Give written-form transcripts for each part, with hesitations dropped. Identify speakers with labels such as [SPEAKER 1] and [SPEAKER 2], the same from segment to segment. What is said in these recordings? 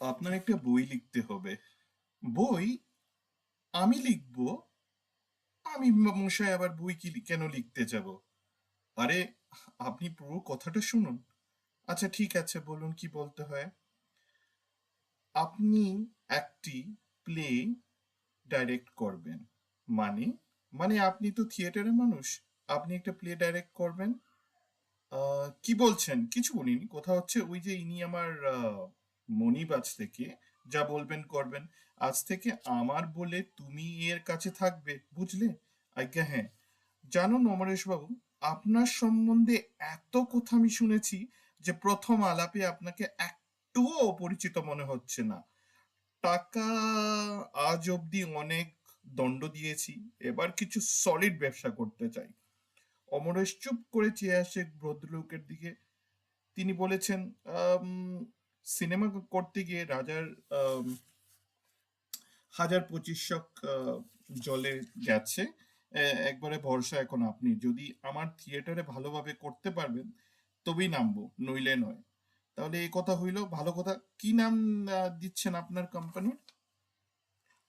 [SPEAKER 1] আপনার একটা বই লিখতে হবে। বই? আমি লিখবো? আমি মশাই আবার বই কেন লিখতে যাব? আরে, আপনি পুরো কথাটা শুনুন। আচ্ছা ঠিক আছে, বলুন কি বলতে হয়। আপনি একটি প্লে ডাইরেক্ট করবেন। মানে? মানে আপনি তো থিয়েটারের মানুষ। আপনি একটা প্লে ডাইরেক্ট করবেন। কি বলছেন? কিছু বলিনি। কথা হচ্ছে ওই যে ইনি আমার মনিব আজ থেকে যা বলবেন করবেন। আজ থেকে আমার বলে তুমি এর কাছে থাকবে, বুঝলে? আজ্ঞা হ্যাঁ। জানুন অমরেশ বাবু, আপনার সম্বন্ধে এত কথা আমি শুনেছি যে প্রথম আলাপে আপনাকে একটুও অপরিচিত মনে হচ্ছে না। টাকা আজ অবধি অনেক দণ্ড দিয়েছি, এবার কিছু সলিড ব্যবসা করতে চাই। অমরেশ চুপ করে চেয়ে আসে ভদ্রলোকের দিকে। তিনি বলেছেন, "আম, সিনেমা করতে গিয়ে রাজার আম, ১,২৫০ জলে গেছে। একবারে ভরসা এখন আপনি। যদি আমার থিয়েটারে ভালোভাবে করতে পারবেন তবেই নামবো, নইলে নয়।" তাহলে এই কথা হইল, ভালো কথা। কি নাম দিচ্ছেন আপনার কোম্পানির?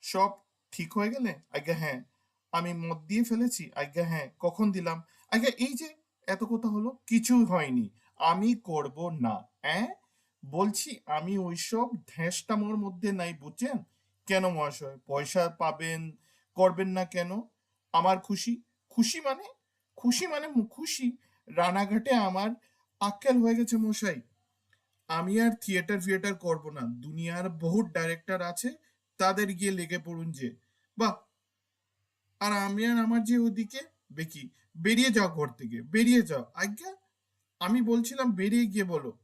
[SPEAKER 1] সব ঠিক হয়ে গেলে? আজ্ঞা হ্যাঁ। আমি মত দিয়ে ফেলেছি? আজ্ঞা হ্যাঁ। কখন দিলাম? আজ্ঞা এই যে এত কথা হলো, কিছু হয়নি। আমি করব না। হ্যাঁ, বলছি আমি ওইসব ধ্যাসটামোর মধ্যে নাই, বুঝছেন? কেন মহাশয়, পয়সা পাবেন, করবেন না কেন? আমার খুশি। খুশি মানে? খুশি মানে খুশি। রানাঘাটে আমার আক্কেল হয়ে গেছে মশাই। আমি আর থিয়েটার ফিয়েটার করব না। দুনিয়ার বহুত ডাইরেক্টর আছে, তাদের গিয়ে লেগে পড়ুন যে। বাহ! আর আমি আর আমার যে ওদিকে বেকি, বেরিয়ে যাও ঘর থেকে, বেরিয়ে যাও। আজ্ঞা, আমি বলছিলাম বেরিয়ে গিয়ে বলো।